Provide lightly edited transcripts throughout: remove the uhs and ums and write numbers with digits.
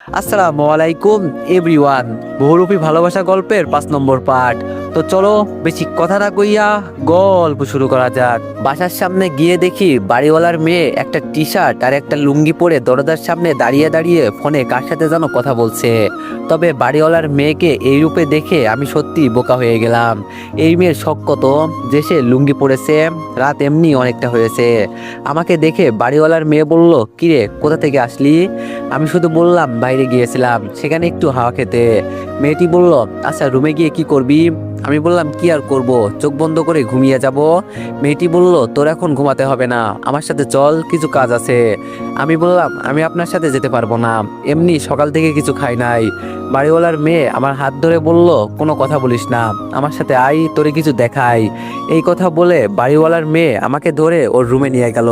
আসসালামু আলাইকুম এভরিওয়ান। বহুরূপী ভালোবাসা গল্পের 5 নম্বর পার্ট। তো চলো বেশি কথা না কইয়া গল্প শুরু করা যাক। বাসার সামনে গিয়ে দেখি বাড়িওয়ালার মেয়ে একটা টি শার্ট আর একটা লুঙ্গি পরে দরজার সামনে দাঁড়িয়ে দাঁড়িয়ে ফোনে কার সাথে যেন কথা বলছে। তবে বাড়িওয়ালার মেয়েকে এই রূপে দেখে আমি সত্যি বোকা হয়ে গেলাম। এই মেয়ের শখ কত যে সে লুঙ্গি পরেছে, রাত এমনি অনেকটা হয়েছে। আমাকে দেখে বাড়িওয়ালার মেয়ে বলল, কিরে কোথা থেকে আসলি? আমি শুধু বললাম বাইরে গিয়েছিলাম, সেখানে একটু হাওয়া খেতে। মেয়েটি বলল, আচ্ছা রুমে গিয়ে কি করবি? আমি বললাম, কি আর করব, চোখ বন্ধ করে ঘুমিয়ে যাব। মেয়েটি বলল, তোর এখন ঘুমাতে হবে না, আমার সাথে চল, কিছু কাজ আছে। আমি বললাম, আমি আপনার সাথে যেতে পারবো না, এমনি সকাল থেকে কিছু খাই নাই। বাড়িওয়ালার মেয়ে আমার হাত ধরে বলল, কোনো কথা বলিস না, আমার সাথে আয়, তোরে কিছু দেখাই। এই কথা বলে বাড়িওয়ালার মেয়ে আমাকে ধরে ওর রুমে নিয়ে গেল।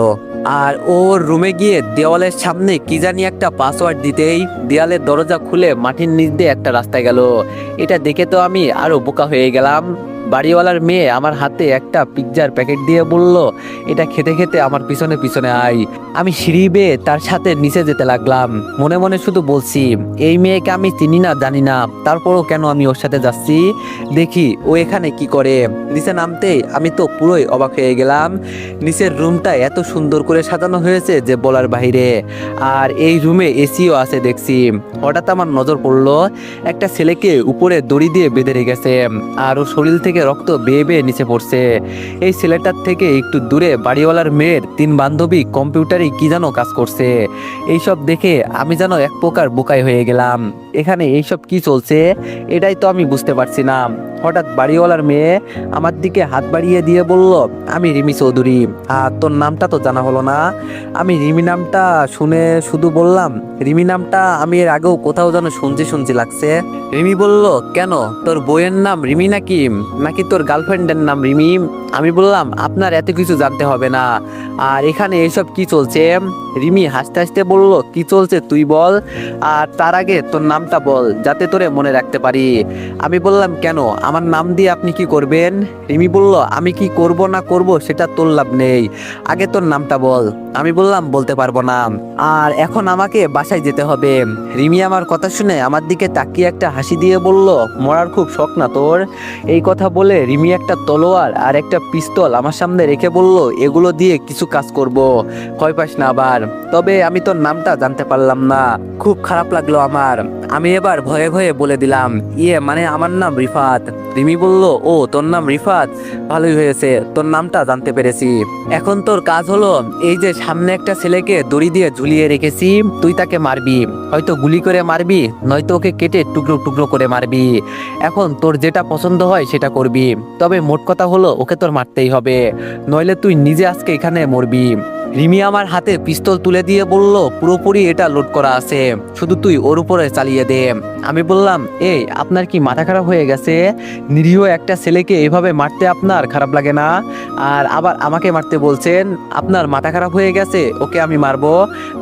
আর ওর রুমে গিয়ে দেওয়ালের সামনে কি জানি একটা পাসওয়ার্ড দিতেই দেয়ালের দরজা খুলে মাটির নিচ দিয়ে একটা রাস্তা গেল। এটা দেখে তো আমি আরো বোকা হয়ে গেলাম। বাড়িওয়ালার মেয়ে আমার হাতে একটা পিৎজার প্যাকেট দিয়ে বলল, এটা খেতে খেতে আমার পিছনে পিছনে আয়। আমি সিঁড়ি বেয়ে তার সাথে নিচে যেতে লাগলাম, মনে মনে শুধু বলছি, এই মেয়েকে আমি চিনি না জানি না, তারপরও কেন আমি ওর সাথে যাচ্ছি। দেখি ও এখানে কি করে। নিচে নামতেই আমি তো পুরোই অবাক হয়ে গেলাম। নিচের রুমটা এত সুন্দর করে সাজানো হয়েছে যে বলার বাইরে। আর এই রুমে এসিও আছে দেখছি। হঠাৎ আমার নজর পড়লো একটা ছেলেকে উপরে দড়ি দিয়ে বেঁধে রেখেছে, আর ওর শরীর থেকে রক্ত বেয়ে বেয়ে নিচে পড়ছে। এই ছেলেটার থেকে একটু দূরে বাড়িওয়ালার মেয়ের 3 বান্ধবী কম্পিউটারে কি যেন কাজ করছে। এইসব দেখে আমি যেন এক প্রকার বোকাই হয়ে গেলাম। এখানে এইসব কি চলছে এটাই তো আমি বুঝতে পারছি না। হঠাৎ বাড়িওয়ালার মেয়ে আমার দিকে হাত বাড়িয়ে দিয়ে বলল, আমি রিমি চৌধুরী। আর তোর নামটা তো জানা হলো না। আমি রিমি নামটা শুনে শুধু বললাম, রিমি নামটা আমি এর আগেও কোথাও যেন শুনছি শুনছি লাগছে। রিমি বলল, কেন, তোর বইয়ের নাম রিমি নাকি, নাকি তোর গার্লফ্রেন্ডের নাম রিমি? আমি বললাম, আপনার এত কিছু জানতে হবে না। আর এখানে এইসব কি চলছে? রিমি হাসতে হাসতে বলল, কি চলছে তুই বল, আর তার আগে তোর নামটা বল যাতে তোরে মনে রাখতে পারি। আমি বললাম, কেন, আমার নাম দিয়ে আপনি কি করবেন? রিমি বলল, আমি কি করব না করব সেটা তোর লাভ নেই, আগে তোর নামটা বল। আমি বললাম, বলতে পারবো না, আর এখন আমাকে বাসায় যেতে হবে। রিমি আমার কথা শুনে আমার দিকে তাকিয়ে একটা হাসি দিয়ে বলল, মরার খুব শখ না তোর? এই কথা বলে রিমি একটা তলোয়ার আর একটা পিস্তল আমার সামনে রেখে বলল, এগুলো দিয়ে কিছু কাজ করব, ভয় পাস না আবার। তবে আমি তোর নামটা জানতে পারলাম না, খুব খারাপ লাগলো আমার। আমি এবার ভয়ে ভয়ে বলে দিলাম, মানে আমার নাম রিফাত। রিমি বলল, ও তোর নাম রিফাত, ভালোই হয়েছে, তোর নামটা জানতে পেরেছি। এখন তোর কাজ হলো, এই যে সামনে একটা ছেলেকে দড়ি দিয়ে ঝুলিয়ে রেখেছি, তুই তাকে মারবি, হয়তো গুলি করে মারবি, নয়তো ওকে কেটে টুকরো টুকরো করে মারবি। এখন তোর যেটা পছন্দ হয় সেটা করবি, তবে মোট কথা হলো ওকে তোর মারতেই হবে, নইলে তুই নিজে আজকে এখানে মরবি। রিমি আমার হাতে পিস্তল তুলে দিয়ে বলল, পুরোপুরি এটা লোড করা আছে, শুধু তুই ওর উপরে চালিয়ে দে। আমি বললাম, এই আপনার কি মাথা খারাপ হয়ে গেছে? নিরীহ একটা ছেলেকে এভাবে মারতে আপনার খারাপ লাগে না? আর আবার আমাকে মারতে বলছেন, আপনার মাথা খারাপ হয়ে গেছে, ওকে আমি মারবো?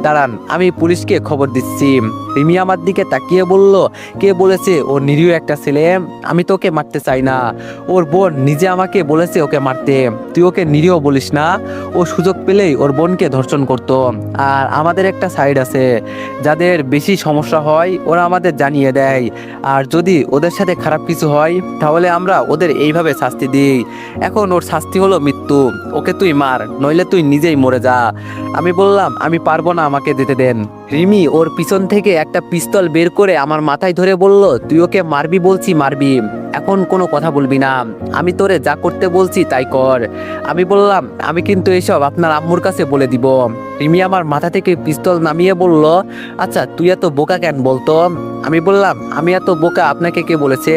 দাঁড়ান, আমি পুলিশকে খবর দিচ্ছি। রিমি আমার দিকে তাকিয়ে বলল, কে বলেছে ও নিরীহ একটা ছেলে? আমি তো ওকে মারতে চাই না, ওর বোন নিজে আমাকে বলেছে ওকে মারতে, তুই ওকে নিরীহ বলিস না। ও সুযোগ পেলেই ওর বোনকে ধর্ষণ করত। আর আমাদের একটা সাইড আছে, যাদের বেশি সমস্যা হয় ওরা আমাদের জানিয়ে দেয়, আর যদি ওদের সাথে খারাপ কিছু হয় তাহলে আমরা ওদের এইভাবে শাস্তি দিই। এখন ওর শাস্তি হলো মৃত্যু, ওকে তুই মার, নইলে তুই নিজেই মরে যা। আমি বললাম, আমি পারবো না, আমাকে যেতে দেন। রিমি ওর পিছন থেকে একটা পিস্তল বের করে আমার মাথায় ধরে বলল, তুই ওকে মারবি বলছি মারবি, এখন কোনো কথা বলবি না, আমি তোরে যা করতে বলছি তাই কর। আমি বললাম, আমি কিন্তু এসব আপনার আম্মুর কাছে বলে দিব। রিমি আমার মাথা থেকে পিস্তল নামিয়ে বলল, আচ্ছা তুই এত বোকা কেন বলতো? আমি বললাম, আমি এত বোকা আপনাকে কে বলেছে?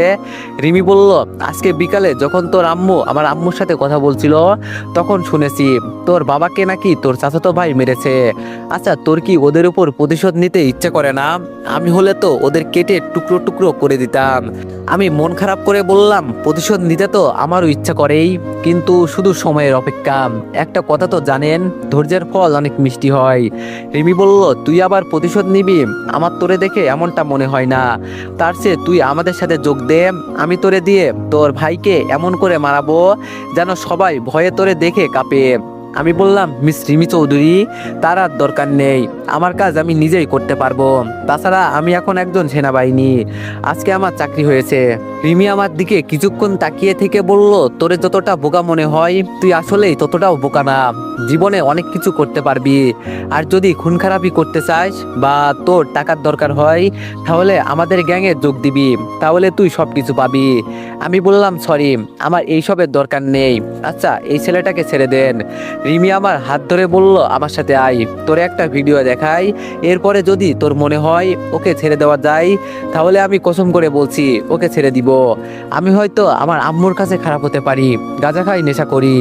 রিমি বলল, আজকে বিকালে যখন তোর আম্মু আমার আম্মুর সাথে কথা বলছিল তখন শুনেছি তোর বাবাকে নাকি তোর চাচাতো ভাই মেরেছে। আচ্ছা তোর কি ওদের উপর প্রতিশোধ নিতে ইচ্ছে করে না? আমি হলে তো ওদের কেটে টুকরো টুকরো করে দিতাম। আমি মন খারাপ করে বললাম, প্রতিশোধ নিতে তো আমারও ইচ্ছা করেই, কিন্তু শুধু সময়ের অপেক্ষা। একটা কথা তো জানেন, ধৈর্যের ফল অনেক মিষ্টি হয়। রিমি বলল, তুই আবার প্রতিশোধ নিবি? আমার তোরে দেখে এমনটা মনে হয় না, তার চেয়ে তুই আমাদের সাথে যোগ দে, আমি তোরে দিয়ে তোর ভাইকে এমন করে মারাবো যেন সবাই ভয়ে তোরে দেখে কাঁপে। আমি বললাম, মিস রিমি চৌধুরী, তার আর দরকার নেই, আমার কাজ আমি নিজেই করতে পারবো। তাছাড়া আমি এখন একজন সেনাবাহিনী, আজকে আমার চাকরি হয়েছে। রিমি আমার দিকে কিছুক্ষণ তাকিয়ে থেকে বলল, তোরে যতটা বোকা মনে হয় তুই আসলেই ততটাও বোকা না। জীবনে অনেক কিছু করতে পারবি, আর যদি খুন খারাপি করতে চাস বা তোর টাকার দরকার হয় তাহলে আমাদের গ্যাংয়ে যোগ দিবি, তাহলে তুই সব কিছু পাবি। আমি বললাম, সরি, আমার এইসবের দরকার নেই। আচ্ছা, এই ছেলেটাকে ছেড়ে দেন। রিমি আমার হাত ধরে বলল, আমার সাথে আয়, তোরে একটা ভিডিও দেখাই, এরপরে যদি তোর মনে হয় ওকে ছেড়ে দেওয়া যায় তাহলে আমি কসম করে বলছি ওকে ছেড়ে দিব। আমি হয়তো আমার আম্মুর কাছে খারাপ হতে পারি, গাঁজা খাই, নেশা করি,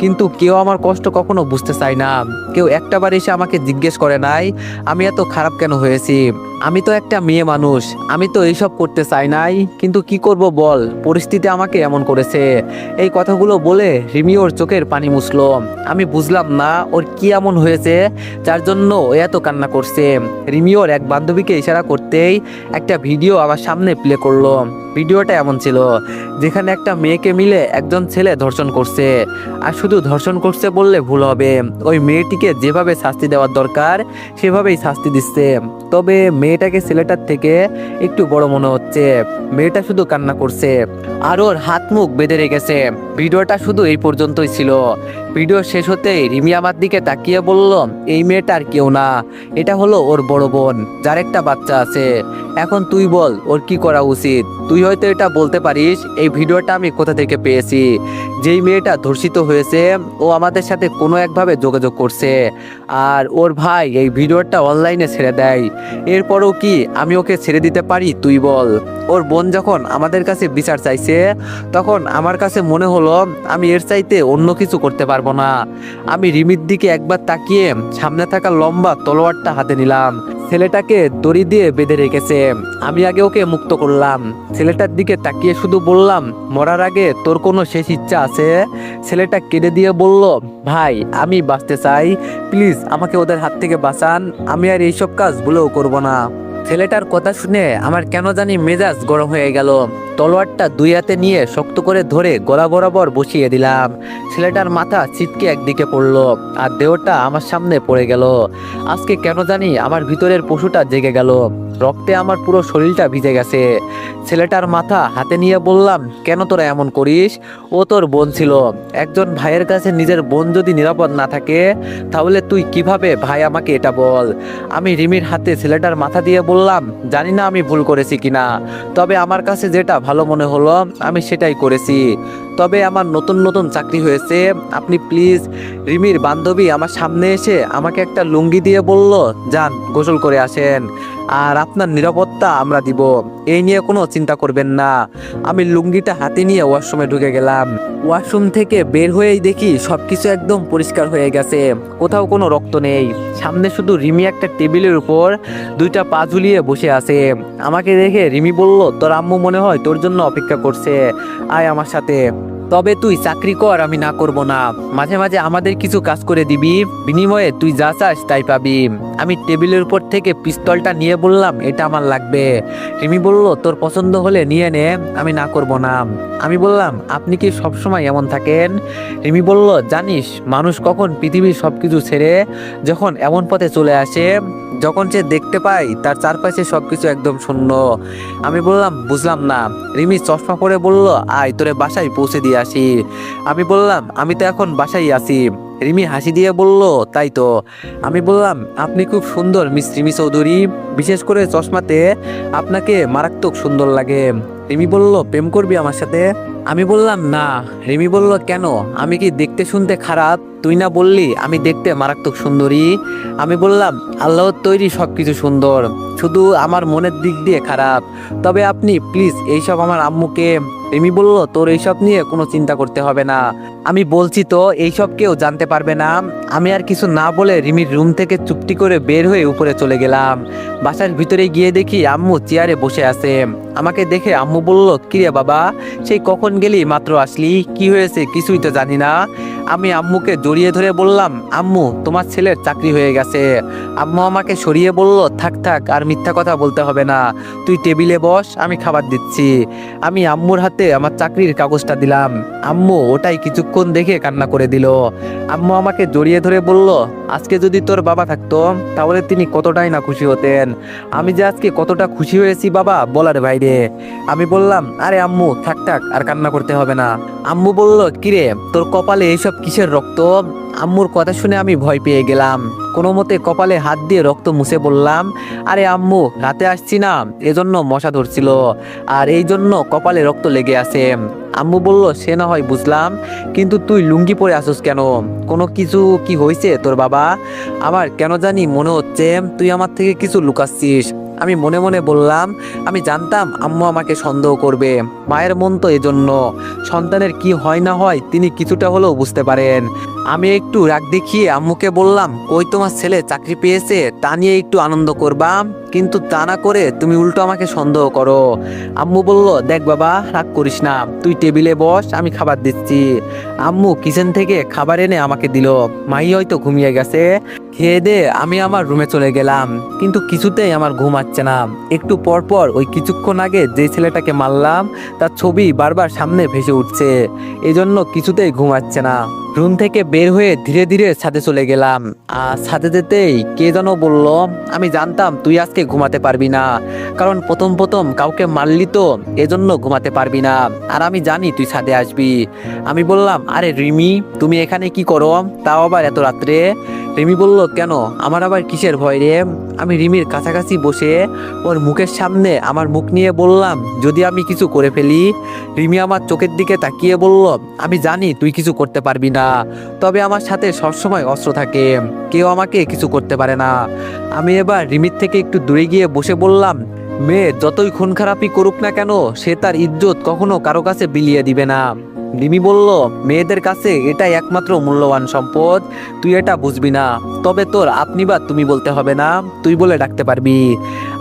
কিন্তু কেউ আমার কষ্ট কখনো বুঝতে চায় না। কেউ একটাবার এসে আমাকে জিজ্ঞেস করে নাই আমি এত খারাপ কেন হয়েছি। আমি তো একটা মেয়ে মানুষ, আমি তো এইসব করতে চাই নাই, কিন্তু কি করব বল, পরিস্থিতি আমাকে এমন করেছে। এই কথাগুলো বলে রিমি ওর চোখের পানি মুছলো। আমি বুঝলাম না ওর কি এমন হয়েছে যার জন্য ও এত কান্না করছে। রিমি ওর এক বান্ধবীকে ইশারা করতেই একটা ভিডিও আমার সামনে প্লে করলো। ভিডিওটা এমন ছিল যেখানে একটা মেয়েকে মিলে একজন ছেলে ধর্ষণ করছে, আর শুধু ধর্ষণ করছে বললে ভুল হবে, ওই মেয়েটিকে যেভাবে শাস্তি দেওয়ার দরকার সেভাবেই শাস্তি দিচ্ছে। তবে মেয়েটাকে ছেলেটার থেকে একটু বড় মনে হচ্ছে। মেয়েটা শুধু কান্না করছে আর ওর হাত মুখ বেঁধে রেখেছে। ভিডিওটা শুধু এই পর্যন্তই ছিল। ভিডিও শেষ হতেই রিমি আমার দিকে তাকিয়ে বলল, এই মেয়েটা আর কেউ না, এটা হলো ওর বড় বোন, যার একটা বাচ্চা আছে। এখন তুই বল ওর কি করা উচিত। তুই হয়তো এটা বলতে পারিস, এই ভিডিওটা আমি কোথা থেকে পেয়েছি। যেই মেয়েটা ধর্ষিত হয়েছে ও আমাদের সাথে কোনো একভাবে যোগাযোগ করছে, আর ওর ভাই এই ভিডিওটা অনলাইনে ছেড়ে দেয়। এরপরও কি আমি ওকে ছেড়ে দিতে পারি তুই বল। ওর বোন যখন আমাদের কাছে বিচার চাইছে তখন আমার কাছে মনে হলো আমি এর চাইতে অন্য কিছু করতে পারবো না। আমি রিমির দিকে একবার তাকিয়ে সামনে থাকা লম্বা তলোয়ারটা হাতে নিলাম। ছেলেটাকে দড়ি দিয়ে বেঁধে রেখেছে, আমি আগে ওকে মুক্ত করলাম। ছেলেটার দিকে তাকিয়ে শুধু বললাম, মরার আগে তোর কোনো শেষ ইচ্ছা আছে? ছেলেটা কেঁদে দিয়ে বলল, ভাই আমি বাঁচতে চাই, প্লিজ আমাকে ওদের হাত থেকে বাঁচান, আমি আর এইসব কাজ ভুলেও করব না। ছেলেটার কথা শুনে আমার কেন জানি মেজাজ গরম হয়ে গেল। তলোয়ারটা দুই হাতে নিয়ে শক্ত করে ধরে গলা বরাবর বসিয়ে দিলাম। ছেলেটার মাথা ছিটকে একদিকে পড়লো আর দেহটা আমার সামনে পড়ে গেল। আজকে কেন জানি আমার ভিতরের পশুটা জেগে গেল, রক্তে আমার পুরো শরীরটা ভিজে গেছে। ছেলেটার মাথা হাতে নিয়ে বললাম, কেন তোরা এমন করিস? ও তোর বোন ছিল, একজন ভাইয়ের কাছে নিজের বোন যদি নিরাপদ না থাকে তাহলে তুই কিভাবে ভাই আমাকে এটা বল। আমি রিমির হাতে ছেলেটার মাথা দিয়ে বললাম, জানি না আমি ভুল করেছি কিনা, তবে আমার কাছে যেটা ভালো মনে হলো আমি সেটাই করেছি। তবে আমার নতুন নতুন চাকরি হয়েছে, আপনি প্লিজ। রিমির বান্ধবী আমার সামনে এসে আমাকে একটা লুঙ্গি দিয়ে বলল, যান গোসল করে আসেন, আর আপনার নিরাপত্তা আমরা দিব, এই নিয়ে কোনো চিন্তা করবেন না। আমি লুঙ্গিটা হাতে নিয়ে ওয়াশরুমে ঢুকে গেলাম। ওয়াশরুম থেকে বের হয়েই দেখি সবকিছু একদম পরিষ্কার হয়ে গেছে, কোথাও কোনো রক্ত নেই। সামনে শুধু রিমি একটা টেবিলের উপর দুইটা পা ঝুলিয়ে বসে আছে। আমাকে দেখে রিমি বলল, তোর আম্মু মনে হয় তোর জন্য অপেক্ষা করছে, আয় আমার সাথে। তবে তুই চাকরি কর, আমি না করব না, মাঝে মাঝে আমাদের কিছু কাজ করে দিবি, বিনিময়ে তুই যা চাস তাই পাবি। আমি টেবিলের উপর থেকে পিস্তলটা নিয়ে বললাম, এটা আমার লাগবে। রিমি বলল, তোর পছন্দ হলে নিয়ে নে, আমি না করব না। আমি বললাম, আপনি কি সবসময় এমন থাকেন? রিমি বলল, জানিস মানুষ কখন পৃথিবীর সবকিছু ছেড়ে যখন এমন পথে চলে আসে যখন সে দেখতে পায় তার চারপাশে সবকিছু একদম শূন্য। আমি বললাম, বুঝলাম না। রিমি চশমা পরে বলল, আয় তোরে বাসায় পৌঁছে দিয়ে আসি। আমি বললাম, আমি তো এখন বাসায় আছি। রিমি হাসি দিয়ে বলল, তাই তো। আমি বললাম, আপনি খুব সুন্দর মিস রিমি চৌধুরী, বিশেষ করে চশমাতে আপনাকে মারাত্মক সুন্দর লাগে। রিমি বলল, প্রেম করবি আমার সাথে? আমি বললাম, না। রিমি বলল, কেন, আমি কি দেখতে শুনতে খারাপ? তুই না বললি আমি দেখতে মারাত্মক সুন্দরী? আমি বললাম, আল্লাহর তৈরি সবকিছু সুন্দর, শুধু আমার মনের দিক দিয়ে খারাপ। তবে আপনি প্লিজ এইসব আমার আম্মুকে। রিমি বলল, তোর এইসব নিয়ে কোনো চিন্তা করতে হবে না, আমি বলছি তো এইসব কেউ জানতে পারবে না। আমি আর কিছু না বলে রিমির রুম থেকে চুপটি করে বের হয়ে উপরে চলে গেলাম। বাসার ভিতরে গিয়ে দেখি আম্মু চেয়ারে বসে আছে। আমাকে দেখে আম্মু বলল, কিরে বাবা, সেই কখন গেলি, মাত্র আসলি, কি হয়েছে কিছুই তো জানি না। আমি আম্মুকে জড়িয়ে ধরে বললাম, আম্মু তোমার ছেলের চাকরি হয়ে গেছে। আম্মু আমাকে সরিয়ে বলল, থাক থাক আর মিথ্যা কথা বলতে হবে না, তুই টেবিলে বস, আমি খাবার দিচ্ছি। আমি আম্মুর হাতে আমার চাকরির কাগজটা দিলাম। আম্মু ওটাই কিছুক্ষণ দেখে কান্না করে দিল। আম্মু আমাকে জড়িয়ে ধরে বলল, আজকে যদি তোর বাবা থাকতো তাহলে তিনি কতটাই না খুশি হতেন। আমি যে আজকে কতটা খুশি হয়েছি বাবা, বলার বাইরে। আমি বললাম, আরে আম্মু থাক থাক আর কান্না করতে হবে না। আম্মু বলল, কিরে তোর কপালে এইসব কিসের রক্ত? আম্মুর কথা শুনে আমি ভয় পেয়ে গেলাম। কোনো মতে কপালে হাত দিয়ে রক্ত মুছে বললাম, আরে আম্মু রাতে আসছি না, এজন্য মশা ধরছিল, আর এই জন্য কপালে রক্ত লেগে আছে। আম্মু বলল, সে না হয় বুঝলাম, কিন্তু তুই লুঙ্গি পরে আসিস কেন? কোনো কিছু কি হয়েছে তোর বাবা? আমার কেন জানি মনে হচ্ছে তুই আমার থেকে কিছু লুকাচ্ছিস। আমি মনে মনে বললাম, আমি জানতাম আম্মু আমাকে সন্দেহ করবে, মায়ের মন তো এজন্য, সন্তানের কি হয় না হয় তিনি কিছুটা হলেও বুঝতে পারেন। আমি একটু রাগ দেখিয়ে আম্মুকে বললাম, ওই তোমার ছেলে চাকরি পেয়েছে তা নিয়ে একটু আনন্দ করবা, কিন্তু তা না করে তুমি উল্টো আমাকে সন্দেহ করো। আম্মু বলল, দেখ বাবা রাগ করিস না, তুই টেবিলে বস, আমি খাবার দিচ্ছি। আম্মু কিচেন থেকে খাবার এনে আমাকে দিল। মাই হয়তো ঘুমিয়ে গেছে। খেয়ে দে আমি আমার রুমে চলে গেলাম, কিন্তু কিছুতেই আমার ঘুম আসছে না। একটু পর পর ওই কিছুক্ষণ আগে যে ছেলেটাকে মারলাম তার ছবি বারবার সামনে ভেসে উঠছে, এজন্য কিছুতেই ঘুম আসছে না। রুম থেকে বের হয়ে ধীরে ধীরে ছাদে চলে গেলাম। আর ছাদে যেতেই কে যেন বলল, আমি জানতাম তুই আজকে ঘুমাতে পারবি না, কারণ প্রথম প্রথম কাউকে মারলি তো, এজন্য ঘুমাতে পারবি না, আর আমি জানি তুই ছাদে আসবি। আমি বললাম, আরে রিমি তুমি এখানে কি করো, তাও আবার এত রাত্রে? রিমি বলল, কেন আমার আবার কিসের ভয় রে? আমি রিমির কাছাকাছি বসে ওর মুখের সামনে আমার মুখ নিয়ে বললাম, যদি আমি কিছু করে ফেলি? রিমি আমার চোখের দিকে তাকিয়ে বলল, আমি জানি তুই কিছু করতে পারবি না, তবে আমার সাথে সবসময় অস্ত্র থাকে, কেউ আমাকে কিছু করতে পারে না। আমি এবার রিমির থেকে একটু দূরে গিয়ে বসে বললাম, মেয়ে যতই খুন খারাপি করুক না কেন, সে তার ইজ্জত কখনো কারো কাছে বিলিয়ে দিবে না। রিমি বলল, মেয়েদের কাছে এটাই একমাত্র মূল্যবান সম্পদ, তুই এটা বুঝবি না, তবে তোর আপনি বা তুমি বলতে হবে না, তুই বলে ডাকতে পারবি।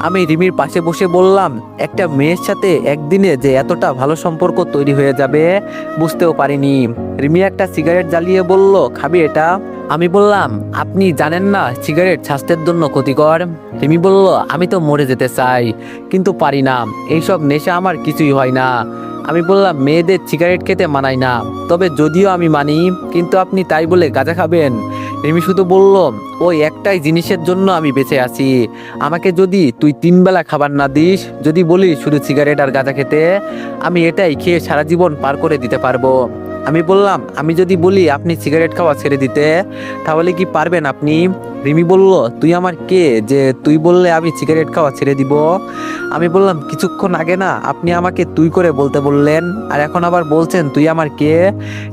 আমি রিমির পাশে বসে বললাম, একটা মেয়ের সাথে একদিনে যে এতটা ভালো সম্পর্ক তৈরি হয়ে যাবে বুঝতেও পারিনি। রিমি একটা সিগারেট জ্বালিয়ে বলল, খাবি এটা? আমি বললাম, আপনি জানেন না সিগারেট স্বাস্থ্যের জন্য ক্ষতিকর? রিমি বলল, আমি তো মরে যেতে চাই, কিন্তু পারি না, এইসব নেশা আমার কিছুই হয় না। আমি বললাম, মেয়েদের সিগারেট খেতে মানাই না, তবে যদিও আমি মানি, কিন্তু আপনি তাই বলে গাঁজা খাবেন? রিমি শুধু বলল, ওই একটাই জিনিসের জন্য আমি বেঁচে আছি, আমাকে যদি তুই 3 বেলা খাবার না দিস, যদি বলিস শুধু সিগারেট আর গাঁজা খেতে, আমি এটাই খেয়ে সারা জীবন পার করে দিতে পারবো। আমি বললাম, আমি যদি বলি আপনি সিগারেট খাওয়া ছেড়ে দিতে, তাহলে কি পারবেন আপনি? রিমি বলল, তুই আমার কে যে তুই বললে আমি সিগারেট খাওয়া ছেড়ে দিব? আমি বললাম, কিছুক্ষণ আগে না আপনি আমাকে তুই করে বলতে বললেন, আর এখন আবার বলছেন তুই আমার কে?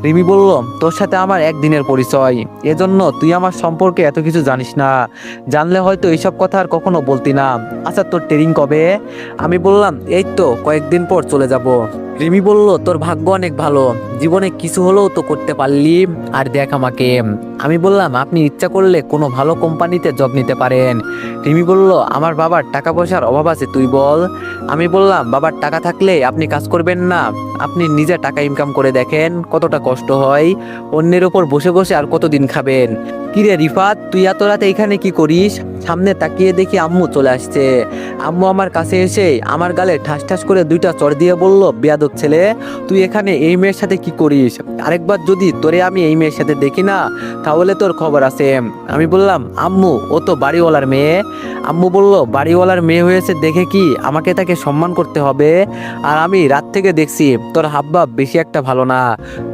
রিমি বলল, তোর সাথে আমার একদিনের পরিচয়, এজন্য তুই আমার সম্পর্কে এত কিছু জানিস না, জানলে হয়তো এইসব কথা আর কখনো বলতি না। আচ্ছা তোর ট্রেনিং কবে? আমি বললাম, এই তো কয়েকদিন পর চলে যাব। রিমি বলল, তোর ভাগ্য অনেক ভালো, জীবনে কিছু হলেও তো করতে পারলি, আর দেখ আমাকে। আমি বললাম, আপনি ইচ্ছা করলে কোনো ভালো কোম্পানিতে জব নিতে পারেন। রিমি বলল, আমার বাবার টাকা পয়সার অভাব আছে, তুই বল। আমি বললাম, বাবার টাকা থাকলে আপনি কাজ করবেন না? আপনি নিজে টাকা ইনকাম করে দেখেন কতটা কষ্ট হয়, অন্যের ওপর বসে বসে আর কতদিন খাবেন? কিরে রিফাত, তুই এত রাতে এখানে কি করিস? সামনে তাকিয়ে দেখি আম্মু চলে আসছে। আম্মু আমার কাছে এসে আমার গালে ঠাস ঠাস করে 2টা চড় দিয়ে বলল, বেয়াদব ছেলে, তুই এখানে এই মেয়ের সাথে কি করিস? আরেকবার যদি তোরে আমি এই মেয়ের সাথে দেখি না, তাহলে তোর খবর আছে। আমি বললাম, আম্মু ও তো বাড়িওয়ালার মেয়ে। আম্মু বলল, বাড়িওয়ালার মেয়ে হয়েছে দেখে কি আমাকে তাকে সম্মান করতে হবে? আর আমি রাত থেকে দেখছি তোর হাবভাব বেশি একটা ভালো না,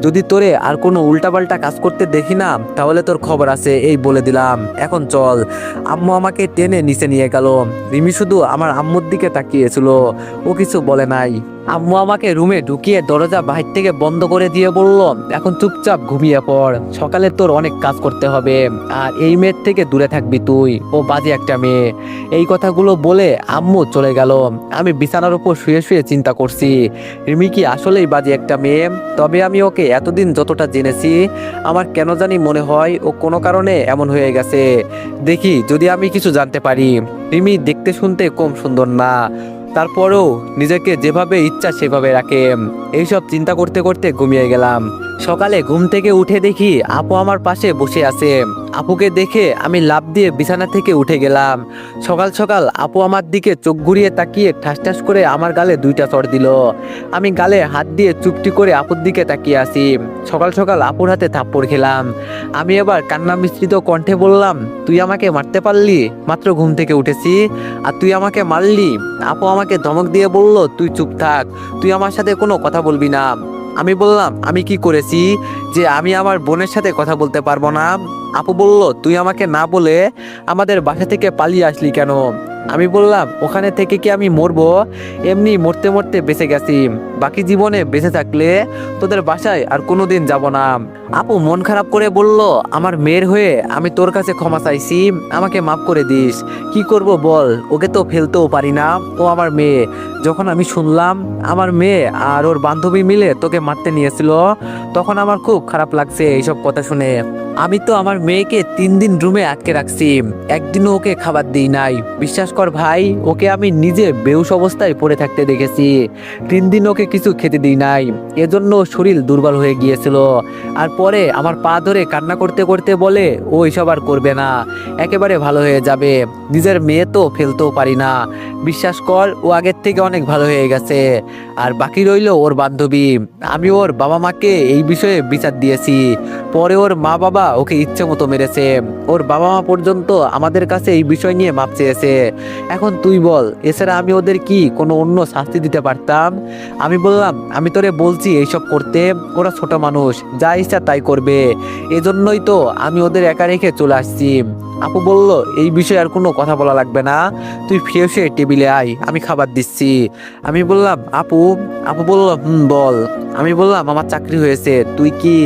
যদি তোরে আর কোনো উল্টাপাল্টা কাজ করতে দেখি না, তাহলে তোর খবর আছে, এই বলে দিলাম, এখন চল। আম্মু আমাকে টেনে নিচে নিয়ে গেল। রিমি শুধু আমার আম্মুর দিকে তাকিয়েছিল, ও কিছু বলে নাই। আম্মু আমাকে রুমে ঢুকিয়ে দরজা বাহির থেকে বন্ধ করে দিয়ে বলল, এখন চুপচাপ ঘুমিয়ে পড়, সকালে তোর অনেক কাজ করতে হবে, আর এই মেয়ের থেকে দূরে থাকবি তুই, ও বাজে একটা মেয়ে। এই কথাগুলো বলে আম্মু চলে গেল। আমি বিছানার উপর শুয়ে শুয়ে চিন্তা করছি, রিমি কি আসলেই বাজে একটা মেয়ে? তবে আমি ওকে এতদিন যতটা জেনেছি, আমার কেন জানি মনে হয় ও কোনো কারণে এমন হয়ে গেছে। দেখি যদি আমি কিছু জানতে পারি। রিমি দেখতে শুনতে কম সুন্দর না, তারপরেও নিজেকে যেভাবে ইচ্ছা সেভাবে রাখে। এইসব চিন্তা করতে করতে ঘুমিয়ে গেলাম। সকালে ঘুম থেকে উঠে দেখি আপু আমার পাশে বসে আছে। আপুকে দেখে আমি লাফ দিয়ে বিছানা থেকে উঠে গেলাম। সকাল সকাল আপু আমার দিকে চোখ ঘুরিয়ে তাকিয়ে ঠাস ঠাস করে আমার গালে 2টা চড় দিল। আমি গালে হাত দিয়ে চুপটি করে আপুর দিকে তাকিয়ে আসি। সকাল সকাল আপুর হাতে থাপ্পড় খেলাম। আমি এবার কান্না মিশ্রিত কণ্ঠে বললাম, তুই আমাকে মারতে পারলি? মাত্র ঘুম থেকে উঠেছি আর তুই আমাকে মারলি? আপু আমাকে ধমক দিয়ে বলল, তুই চুপ থাক, তুই আমার সাথে কোনো কথা বলবি না। আমি বললাম, আমি কি করেছি যে আমি আমার বোনের সাথে কথা বলতে পারবো না? আপু বলল, তুই আমাকে না বলে আমাদের বাসা থেকে পালিয়ে আসলি কেন? আমি বললাম, ওখানে থেকে কি আমি মরবো? এমনি মরতে মরতে বেঁচে গেছি, বাকি জীবনে বেঁচে থাকলে তোদের বাসায় আর কোনোদিন যাব না। আপু মন খারাপ করে বলল, আমার মেয়ের হয়ে আমি তোর কাছে ক্ষমা চাইছি, আমাকে মাফ করে দিস। কি করব বল, ওকে তো ফেলতেও পারি না, ও আমার মেয়ে। যখন আমি শুনলাম আমার মেয়ে আর ওর বান্ধবী মিলে তোকে মারতে নিয়েছিল, তখন আমার খুব খারাপ লাগছে এইসব কথা শুনে। আমি তো আমার মেয়েকে 3 দিন রুমে আটকে রাখছি, একদিনও ওকে খাবার দিই নাই। বিশ্বাস কর ভাই, ওকে আমি নিজে বেহুশ অবস্থায় পড়ে থাকতে দেখেছি। 3 দিন ওকে কিছু খেতে দিই নাই, এজন্য ওর শরীর দুর্বল হয়ে গিয়েছিল। আর পরে আমার পা ধরে কান্না করতে করতে বলে ও এসব আর করবে না, একেবারে ভালো হয়ে যাবে। নিজের মেয়ে তো ফেলতেও পারি না। বিশ্বাস কর, ও আগের থেকে অনেক ভালো হয়ে গেছে। আর বাকি রইল ওর বান্ধবী। আমি ওর বাবা মাকে এই বিষয়ে বিচার দিয়েছি, পরে ওর মা বাবা ওকে ইচ্ছে মতো মেরেছে। ওর বাবা মা পর্যন্ত আমাদের কাছে এই বিষয় নিয়ে মাপ চেয়েছে। এখন তুই বল, এছাড়া আমি ওদের কি কোনো অন্য শাস্তি দিতে পারতাম? আমি বললাম, আমি তোরে বলছি এইসব করতে, ওরা ছোট মানুষ, যা ইচ্ছা তাই করবে, এজন্যই তো আমি ওদের একা রেখে চলে আসছি। আপু বলল, এই বিষয়ে আর কোনো কথা বলা লাগবে না, তুই ফ্রেশ হয়ে টেবিলে আয়, আমি খাবার দিচ্ছি। আমি বললাম, আপু? আপু বলল, বল। আমি বললাম, আমার চাকরি হয়েছে। তুই কি?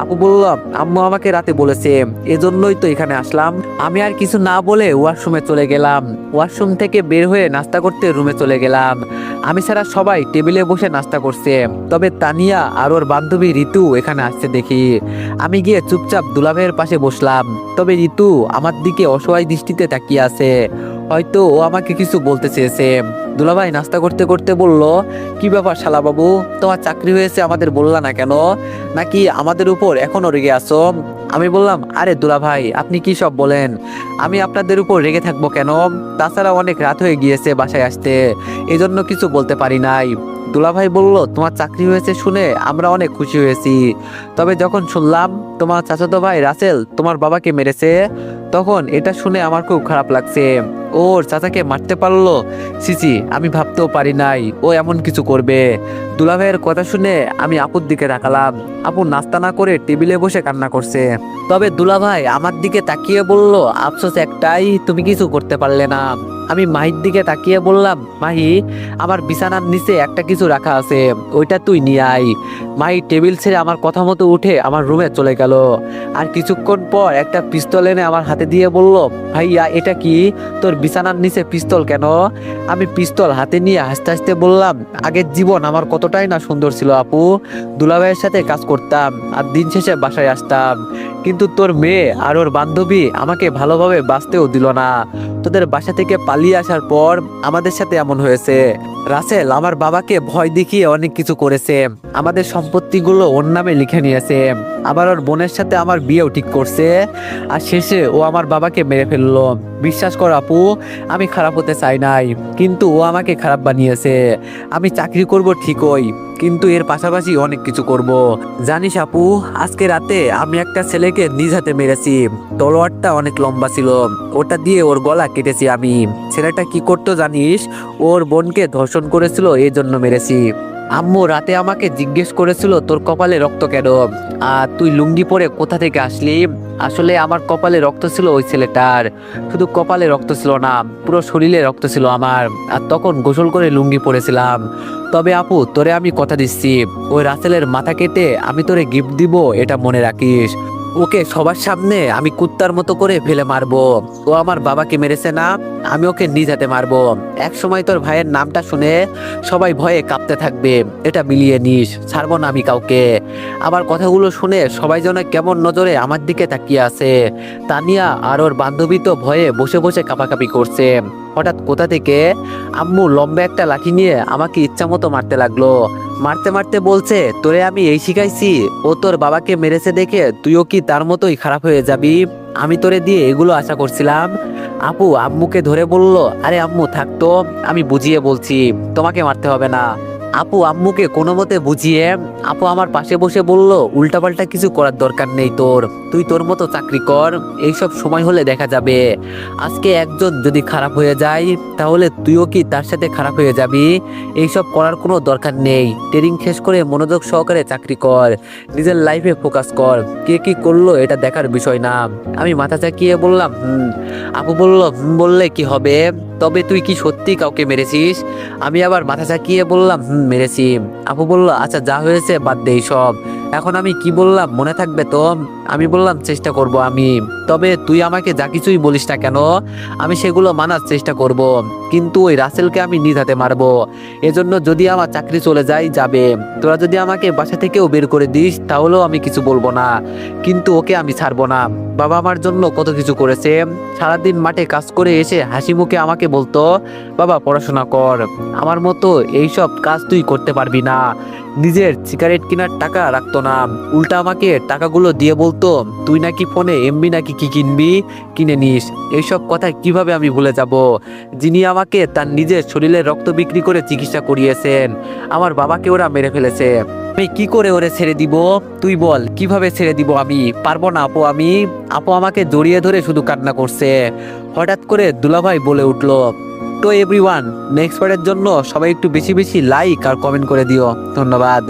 আপু বলল, আম্মু আমাকে রাতে বলেছে, এজন্যই তো এখানে আসলাম। আমি আর কিছু না বলে ওয়াশরুমে চলে গেলাম। ওয়াশরুম থেকে বের হয়ে নাস্তা করতে রুমে চলে গেলাম। আমি ছাড়া সবাই টেবিলে বসে নাস্তা করছে, তবে তানিয়া আর ওর বান্ধবী ঋতু এখানে আসছে দেখি। আমি গিয়ে চুপচাপ দুলাভাইয়ের পাশে বসলাম, তবে ঋতু আমার দিকে অসহায় দৃষ্টিতে তাকিয়ে আছে, হয়তো ও আমাকে কিছু বলতে চেয়েছে। দুলাভাই নাস্তা করতে করতে বলল, কি ব্যাপার শালা বাবু, তোমার চাকরি হয়েছে আমাদের বললা না কেন? নাকি আমাদের উপর এখনো রেগে আছো? আমি বললাম, আরে দুলাভাই, আপনি কি সব বলেন? আমি আপনাদের উপর রেগে থাকবো কেন? তাছাড়া অনেক রাত হয়ে গিয়েছে বাসায় আসতে, এজন্য কিছু বলতে পারি নাই। দুলাভাই বলল, তোমার চাকরি হয়েছে শুনে আমরা অনেক খুশি হয়েছি, তবে যখন শুনলাম তোমার চাচাতো ভাই রাসেল তোমার বাবাকে মেরেছে, তখন এটা শুনে আমার খুব খারাপ লাগছে। ওর চাচাকে মারতে পারলো? সিসি, আমি ভাবতেও পারি নাই ও এমন কিছু করবে। দুলাভাইয়ের কথা শুনে আমি আপুর দিকে তাকালাম। আপু নাস্তা না করে টেবিলে বসে কান্না করছে। তবে দুলাভাই আমার দিকে তাকিয়ে বলল, আফসোস একটাই, তুমি কিছু করতে পারলে না। আমি মাহির দিকে তাকিয়ে বললাম, মাহি, আমার বিছানার নিচে একটা কিছু রাখা আছে, ওইটা তুই নিয়ে আয়। মাহি টেবিল ছেড়ে আমার কথা মতো উঠে আমার রুমে চলে গেল। আর কিছুক্ষণ পর একটা পিস্তল এনে আমার হাতে দিয়ে বলল, ভাইয়া এটা কি? তোর বিছানার নিচে পিস্তল কেন? আমি পিস্তল হাতে নিয়ে হাসতে হাসতে বললাম, আগের জীবন আমার কতটাই না সুন্দর ছিল আপু। দুলাভাইয়ের সাথে কাজ করতাম আর দিন শেষে বাসায় আসতাম, কিন্তু তোর মেয়ে আর ওর বান্ধবী আমাকে ভালোভাবে বাঁচতেও দিল না। তোদের বাসা থেকে পালিয়ে আসার পর আমাদের সাথে এমন হয়েছে। রাসেল আমার বাবাকে ভয় দেখিয়ে অনেক কিছু করেছে, আমাদের সম্পত্তিগুলো ওর নামে লিখে নিয়েছে, আবার ওর বোনের সাথে আমার বিয়েও ঠিক করছে, আর শেষে ও আমার বাবাকে মেরে ফেললো। বিশ্বাস কর আপু, আমি খারাপ হতে চাই নাই, কিন্তু ও আমাকে খারাপ বানিয়েছে। আমি চাকরি করব ঠিকই, কিন্তু এর পাশাপাশি অনেক কিছু করব। জানিস আপু, আজকে রাতে আমি একটা ছেলেকে নিজ হাতে মেরেছি। তলোয়ারটা অনেক লম্বা ছিল, ওটা দিয়ে ওর গলা কেটেছি আমি। ছেলেটা কি করতো জানিস? ওর বোনকে ধর্ষণ করেছিল, এই জন্য মেরেছি। আম্মু রাতে আমাকে জিজ্ঞেস করেছিল, তোর কপালে রক্ত কেন, আর তুই লুঙ্গি পরে কোথা থেকে আসলি? আসলে আমার কপালে রক্ত ছিল ওই ছেলেটার, শুধু কপালে রক্ত ছিল না, পুরো শরীরে রক্ত ছিল আমার, আর তখন গোসল করে লুঙ্গি পরেছিলাম। তবে আপু, তোরে আমি কথা দিচ্ছি, ওই রাসেলের মাথা কেটে আমি তোরে গিফট দিব, এটা মনে রাখিস। ও ওকে সবার সামনে আমি কুত্তার মতো করে ফেলে মারবো। ও আমার বাবাকে মেরেছে না, আমি ওকে নিজ হাতে মারবো। এক সময় তোর ভাইয়ের নামটা শুনে সবাই ভয়ে কাঁপতে থাকবে, এটা মিলিয়ে নিস, ছাড়বো না আমি কাউকে। আমার কথাগুলো শুনে সবাই যেন কেমন নজরে আমার দিকে তাকিয়ে আছে। তানিয়া আর ওর বান্ধবী তো ভয়ে বসে বসে কাঁপাকাঁপি করছে। হঠাৎ কোথা থেকে আম্মু লম্বা একটা লাঠি নিয়ে আমাকে ইচ্ছা মতো মারতে লাগলো। মারতে মারতে বলছে, তোরে আমি এই শিখাইছি? ও তোর বাবাকে মেরেছে দেখে তুইও কি তার মতোই খারাপ হয়ে যাবি? আমি তোরে দিয়ে এগুলো আশা করছিলাম? আপু আম্মুকে ধরে বলল, আরে আম্মু থাকতো, আমি বুঝিয়ে বলছি, তোমাকে মারতে হবে না। আপু আম্মুকে কোনো মতে বুঝিয়ে আপু আমার পাশে বসে বলল, উল্টাপাল্টা কিছু করার দরকার নেই তোর, তুই তোর মতো চাকরি কর, এইসব সময় হলে দেখা যাবে। আজকে একজন যদি খারাপ হয়ে যায় তাহলে তুইও কি তার সাথে খারাপ হয়ে যাবি? এইসব করার কোনো দরকার নেই। ট্রেনিং শেষ করে মনোযোগ সহকারে চাকরি কর, নিজের লাইফে ফোকাস কর, কে কি করলো এটা দেখার বিষয় না। আমি মাথা চাকিয়ে বললাম, আপু বলল, বললে কি হবে? তবে তুই কি সত্যি কাউকে মেরেছিস? আমি আবার মাথা চাকিয়ে বললাম, মেরেছি। আপু বলল, আচ্ছা যা হয়েছে বাদ দে সব, এখন আমি কি বললাম মনে থাকবে তো? আমি বললাম, চেষ্টা করব আমি। তবে তুই আমাকে যা কিছুই বলিস না কেন আমি সেগুলো মানার চেষ্টা করব, কিন্তু ওই রাসেলকে আমি নিজ হাতে মারবো। এজন্য যদি আমার চাকরি চলে যায় যাবে, তোরা যদি আমাকে বাসা থেকেও বের করে দিস তাহলেও আমি কিছু বলবো না, কিন্তু ওকে আমি ছাড়বো না। বাবা আমার জন্য কত কিছু করেছে, সারাদিন মাঠে কাজ করে এসে হাসি মুখে আমাকে বলতো, বাবা পড়াশোনা কর। আমার মতো এইসব কাজ তুই করতে পারবি না। নিজের সিগারেট কেনার টাকা রাখতো না, উল্টা আমাকে টাকাগুলো দিয়ে বলতো, তুই নাকি ফোনে এমবি নাকি কি কিনবি, কিনে নিস। এইসব কথা কিভাবে আমি ভুলে যাব, যিনি আমাকে তার নিজের শরীরে রক্ত বিক্রি করে চিকিৎসা করিয়েছেন। আমার বাবাকে ওরা মেরে ফেলেছে, আমি কি করে ওরে ছেড়ে দিব? তুই বল কিভাবে ছেড়ে দিব? আমি পারবো না আপু। আপু আমাকে জড়িয়ে ধরে শুধু কান্না করছে। হঠাৎ করে দুলাভাই বলে উঠলো, তো এভরিওয়ান, নেক্সট পার্টের জন্য সবাই একটু বেশি বেশি লাইক আর কমেন্ট করে দিও। ধন্যবাদ।